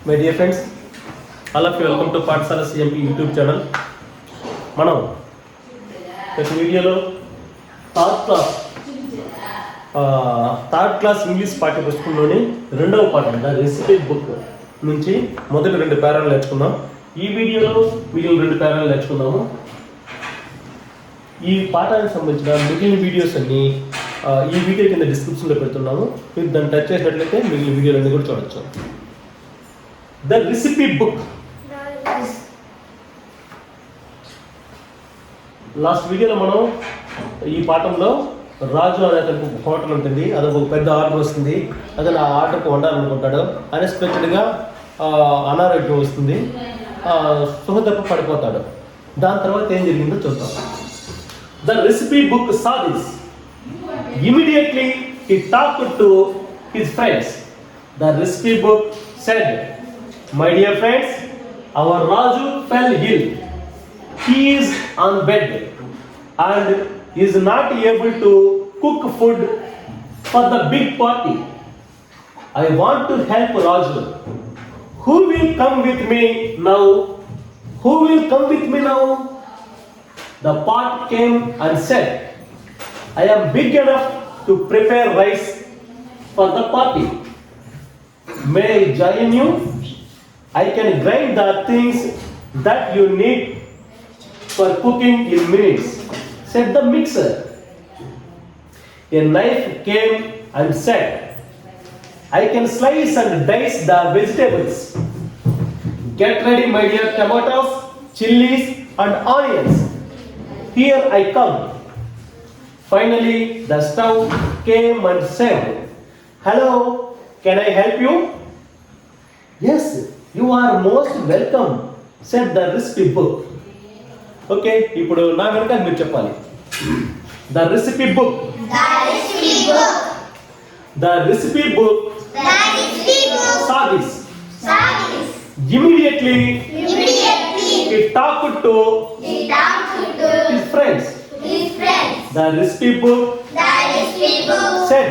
My dear friends, all of you welcome to patasala-cmp YouTube channel. మనం ప్రతి వీడియోలో third class English పాఠ్య పుస్తకంలోని రెండవ పాఠం రెసిపీ బుక్ నుంచి మొదటి 2 పేరాలు నేర్చుకుందాం. ఈ వీడియోలో మిగిలిన 2 పేరాలు నేర్చుకుందాము. ఈ పాఠానికి సంబంధించిన మిగిలిన వీడియోస్ అన్ని ఈ వీడియో కింద డిస్క్రిప్షన్లో పెడుతున్నాము. మీరు దాన్ని టచ్ చేసినట్లయితే మిగిలిన వీడియోలన్నీ కూడా చూడొచ్చు. The recipe book. లాస్ట్ వీడియోలో మనం ఈ పాఠంలో రాజు అనే అతనికి ఒక హోటల్ ఉంటుంది, అతనికి ఒక పెద్ద ఆర్డర్ వస్తుంది, అతను ఆ ఆర్డర్కి వండాలనుకుంటాడు. అన్ఎక్స్పెక్టెడ్గా అనారోగ్యం వస్తుంది, సుఖ తప్ప పడిపోతాడు. దాని తర్వాత ఏం జరిగిందో చూద్దాం. The recipe book saw this. Immediately he talked to his friends. The recipe book said, "My dear friends, our Raju fell ill. He is on bed and is not able to cook food for the big party. I want to help Raju. Who will come with me now? Who will come with me now?" The pot came and said, "I am big enough to prepare rice for the party. May I join you? I can grind the things that you need for cooking in minutes," said the mixer. A knife came and said, "I can slice and dice the vegetables. Get ready, my dear tomatoes, chilies and onions. Here I come." Finally, the stove came and said, "Hello, can I help you?" "Yes, you are most welcome," said the recipe book. Okay, ఇప్పుడు నా వెనక మీరు చెప్పాలి. The recipe book. The recipe book. The recipe book. The recipe book. Saw this. Saw this. Immediately. Immediately. He talked to. He talked to his friends. His friends. The recipe book. The recipe book. Said,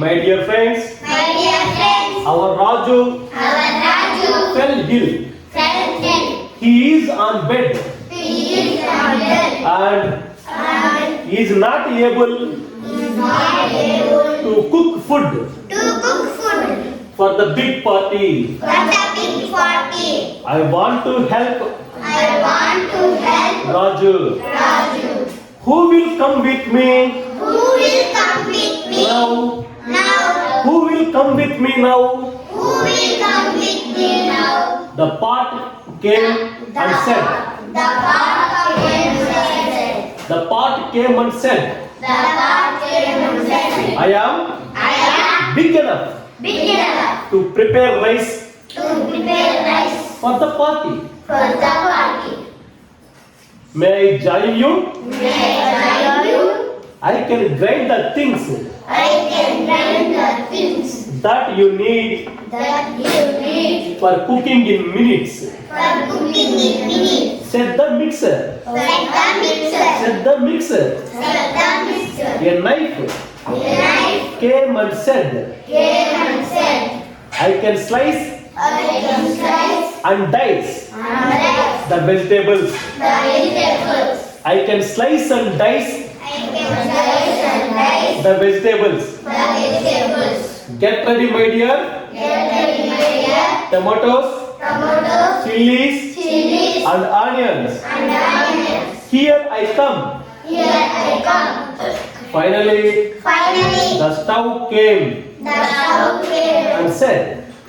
"My dear friends, "My dear friends, our Raju our Raju fell ill. fell ill. He is on bed He is on bed and he is not able to cook food to cook food for the big party. for the big party. I want to help I want to help Raju. Raju. Who will come with me Who will come with me now? now? Who will come with me now?" Who will come with me now? The pot came and said. The pot came and said. The pot came and said, The pot came and said, "I am "I am big enough big enough to prepare rice to prepare rice for the party. for the party. May I join you? May I join you? I can grind the things I can grind the things that you need that you need for cooking in minutes," for cooking in minutes, said the mixer. said the mixer. Said the mixer. Said the mixer. A knife The knife came and said, came and said, "I can slice "I can slice and dice and dice the vegetables. the vegetables. I can slice and dice I can slice and dice the vegetables. the vegetables. Get ready, my dear Get ready, my dear tomatoes, tomatoes, chilies chilies and onions. and onions. Here I come." Here I come." Finally, Finally, the stove came the stove came and said,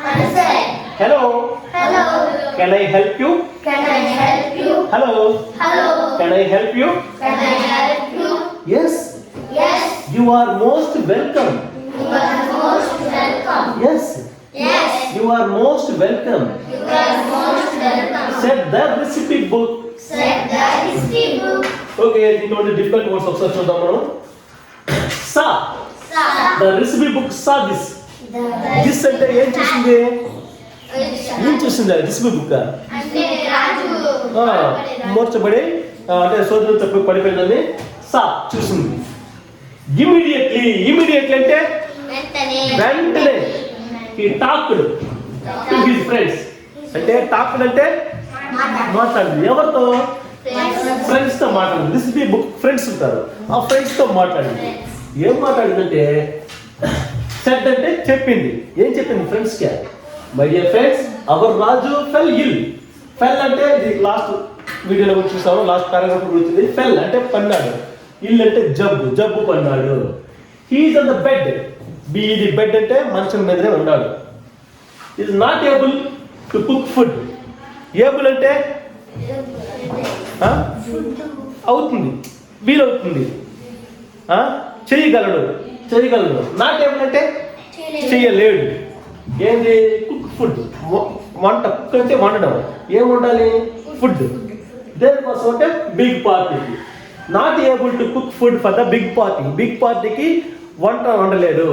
and said, "Hello, "Hello, can I help you? can I help you? Hello, Hello, can I help you?" can I help you?" "Yes, Yes, you are most welcome." you are most welcome. "Yes, Yes, you are most welcome," you are most welcome. said the recipe book. Said the recipe book. Okay, దీంట్లో different words ఒకసారి చూద్దాం మనం. Saw. Saw. The recipe book saw this. This అంటే ఏం చూసింది? ఏం చూసింది recipe book? అంటే రాజు మూర్చబడి అంటే సోదరులు తప్పి పడిపోయిందని సా చూసింది. ఇమీడియట్లీ అంటే వెంటనే he talked to his friends. అంటే టాక్ అంటే మాట్లాడింది. ఎవరితో? ఫ్రెండ్స్ తో మాట్లాడింది. This be book. ఫ్రెండ్స్ ఉంటారు, ఆ ఫ్రెండ్స్ తో మాట్లాడింది. ఏం మాట్లాడిందంటే సెడ్ అంటే చెప్పింది. ఏం చెప్పింది ఫ్రెండ్స్ కి? మై డియర్ ఫ్రెండ్స్, అవర్ రాజు ఫెల్ ఇల్. ఫెల్ అంటే ఇది లాస్ట్ వీడియోలో కూడా చూసాము, లాస్ట్ పారాగ్రాఫ్ వచ్చింది. ఫెల్ అంటే పన్నాడు, ఇల్ అంటే జబ్బు పన్నాడు. He is on the bed. ఇది బెడ్ అంటే మంచం మీదనే ఉన్నాడు. Is not able to cook food. Able అంటే అవుతుంది, వీలవుతుంది, చేయగలడు. నాట్ ఏబుల్ అంటే చేయలేడు. ఏంది? Cook food. వంట. కుక్ అంటే వండడం. ఏం వండాలి? ఫుడ్. దేనికోసం అంటే బిగ్ పార్టీకి. Not able to cook food for the big party. Big పార్టీకి వంట వండలేడు.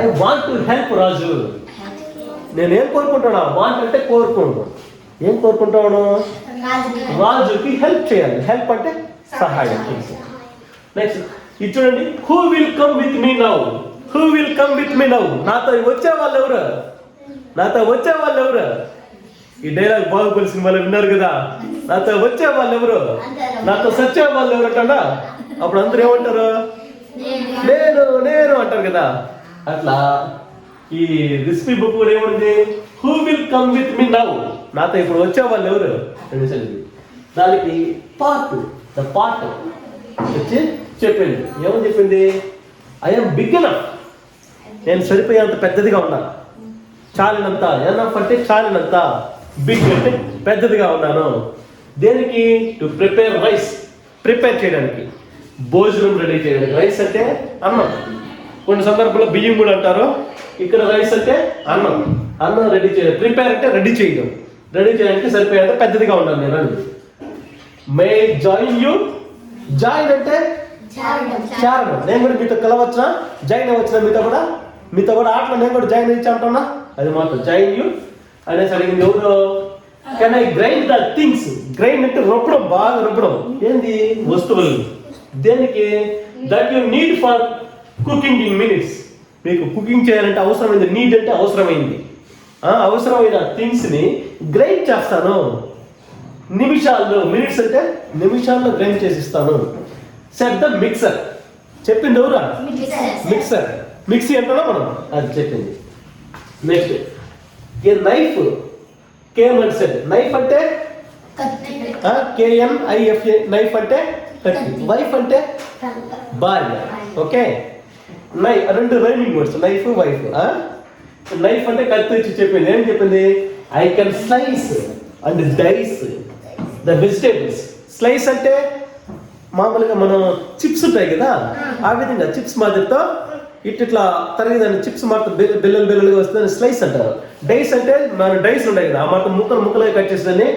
I want to help Raju. నేనేం కోరుకుంటున్నా? వాంట్ అంటే కోరుకుంటాను. ఏం కోరుకుంటాను? రాజుకి హెల్ప్ చేయాలి. హెల్ప్ అంటే సహాయం. నెక్స్ట్ ఇది చూడండి. Who will come with me now. Who will come with me now. నాతో వచ్చే వాళ్ళు ఎవరు? ఈ డైలాగ్ బాహుబలి సినిమాలో విన్నారు కదా. నాతో వచ్చే వాళ్ళు ఎవరు? నాతో సచ్చే వాళ్ళు ఎవరు అంటారా? అప్పుడు అందరూ ఏమంటారు? నేను అంటారు కదా. అట్లా ఈ రెసిపీ బుక్ కూడా ఏముంది? Who will come with me now. నాతో ఇప్పుడు వచ్చే వాళ్ళు ఎవరు? దానికి పార్ట్ వచ్చి చెప్పింది. ఏమని చెప్పింది? I'm big enough. నేను సరిపోయేంత పెద్దదిగా ఉన్నాను. చాలినంత. ఎనఫ్ అంటే చాలినంత. బిగ్ అంటే పెద్దదిగా ఉన్నాను. దేనికి? To prepare rice. ప్రిపేర్ చేయడానికి, భోజనం రెడీ చేయడానికి. రైస్ అంటే అన్నం. కొన్ని సందర్భాల్లో బియ్యం కూడా అంటారు. ఇక్కడ రైస్ అంటే అన్నం రెడీ చేయడం. ప్రిపేర్ అంటే రెడీ చేయడం. రెడీ చేయడానికి సరిపోయేంత పెద్దదిగా ఉన్నాను నేను. మే జాయిన్ యూ. జాయిన్ అంటే చేరడం. నేను కూడా మీతో కలవచ్చునా? జాయిన్ అవ్వచ్చునా? మీతో కూడా ఆటలో నేను కూడా జాయిన్ అయ్యి అంటున్నా. అది మాత్రం జాయిన్ యూ అనేసి అడిగింది. ఎవరు? Can I grind the things. Grind అంటే రుబ్బడం, బాగా రుబ్బడం. ఏంది? వస్తువులు. దేనికి? That you need for cooking in minutes. మీకు కుకింగ్ చేయాలంటే అవసరమైంది. నీడ్ అంటే అవసరమైంది. అవసరమైన థింగ్స్ ని గ్రైండ్ చేస్తాను నిమిషాల్లో. మినిట్స్ అంటే నిమిషాల్లో గ్రైండ్ చేసి ఇస్తాను. Set the mixer. చెప్పింది ఎవరా? మిక్సర్. మిక్సీ అంటారా మనం? అది చెప్పింది. Next a knife. Came and said. Knife అంటే KNIFA. నైఫ్ అంటే కత్తి. వైఫ్ అంటే భార్య. ఓకే. రెండు rhyming words, knife wife. Knife అంటే కత్తి వచ్చి చెప్పింది. ఏం చెప్పింది? I can slice and dice the vegetables. Slice అంటే మామూలుగా మనం చిప్స్ ఉంటాయి కదా, ఆ విధంగా చిప్స్ మాదిరితో ఇట్లా తరిగిదాన్ని చిప్స్ మాత్రం బిల్లలుగా వస్తుందని స్లైస్ అంటారు. డైస్ అంటే మన డైస్ ఉంటాయి కదా, ఆ మాత్రం ముక్కలుగా కట్ చేసేదాన్ని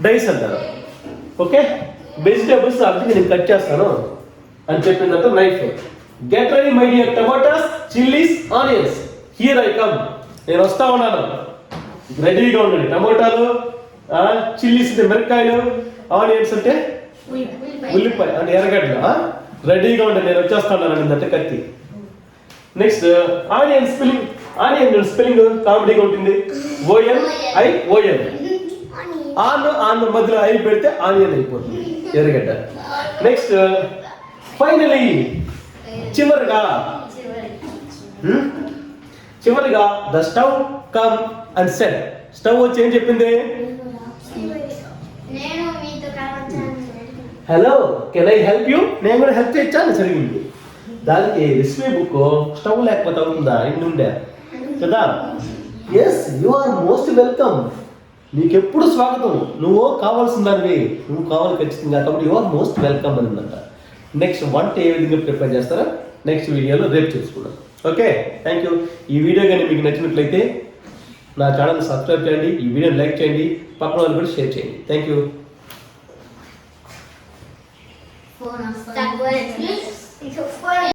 డైస్ అంటారు. ఓకే. వెజిటేబుల్స్ అందుకే నేను కట్ చేస్తాను అని చెప్పిందంటే knife. Get ready my dear tomatoes, chillies, onions. Here I come. నేను వస్తా ఉన్నాను. రెడీగా ఉండండి. టమోటాలు, చిల్లీస్ అంటే మిరపకాయలు, ఆనియన్స్ అంటే ఉల్లిపాయ అంటే ఎర్రగడ్డలు. రెడీగా ఉండండి, నేను వచ్చేస్తాను అంటే కత్తి. Next onion spelling. Onion spelling కామెడీగా ఉంటుంది. ONION. ఆన్ మధ్యలో ఐ పెడితే ఆనియన్ అయిపోతుంది, ఎర్రగడ్డ. నెక్స్ట్ ఫైనలీ చివరిగా the stove come and said. Stove వచ్చి ఏం చెప్పింది? Hello, can I help you. నేను కూడా హెల్ప్ చేయొచ్చా అని జరిగింది. దానికి రెసిపీ బుక్ స్టవ్ లేకపోతే అవుతుందా? ఇన్ని ఉండే కదా. Yes, you are most welcome. నీకు ఎప్పుడు స్వాగతం. నువ్వు కావాల్సిన దానివి, నువ్వు కావాలి ఖచ్చితంగా. కాబట్టి యు ఆర్ మోస్ట్ వెల్కమ్ అనిందంట. నెక్స్ట్ వంట ఏ విధంగా ప్రిపేర్ చేస్తారో నెక్స్ట్ వీడియోలో రేపు చూసుకుందాం. Okay, thank you. ఈ వీడియో కానీ మీకు నచ్చినట్లయితే నా ఛానల్ని సబ్స్క్రైబ్ చేయండి, ఈ వీడియోని లైక్ చేయండి, పక్కన వాళ్ళు కూడా షేర్ చేయండి. Thank you.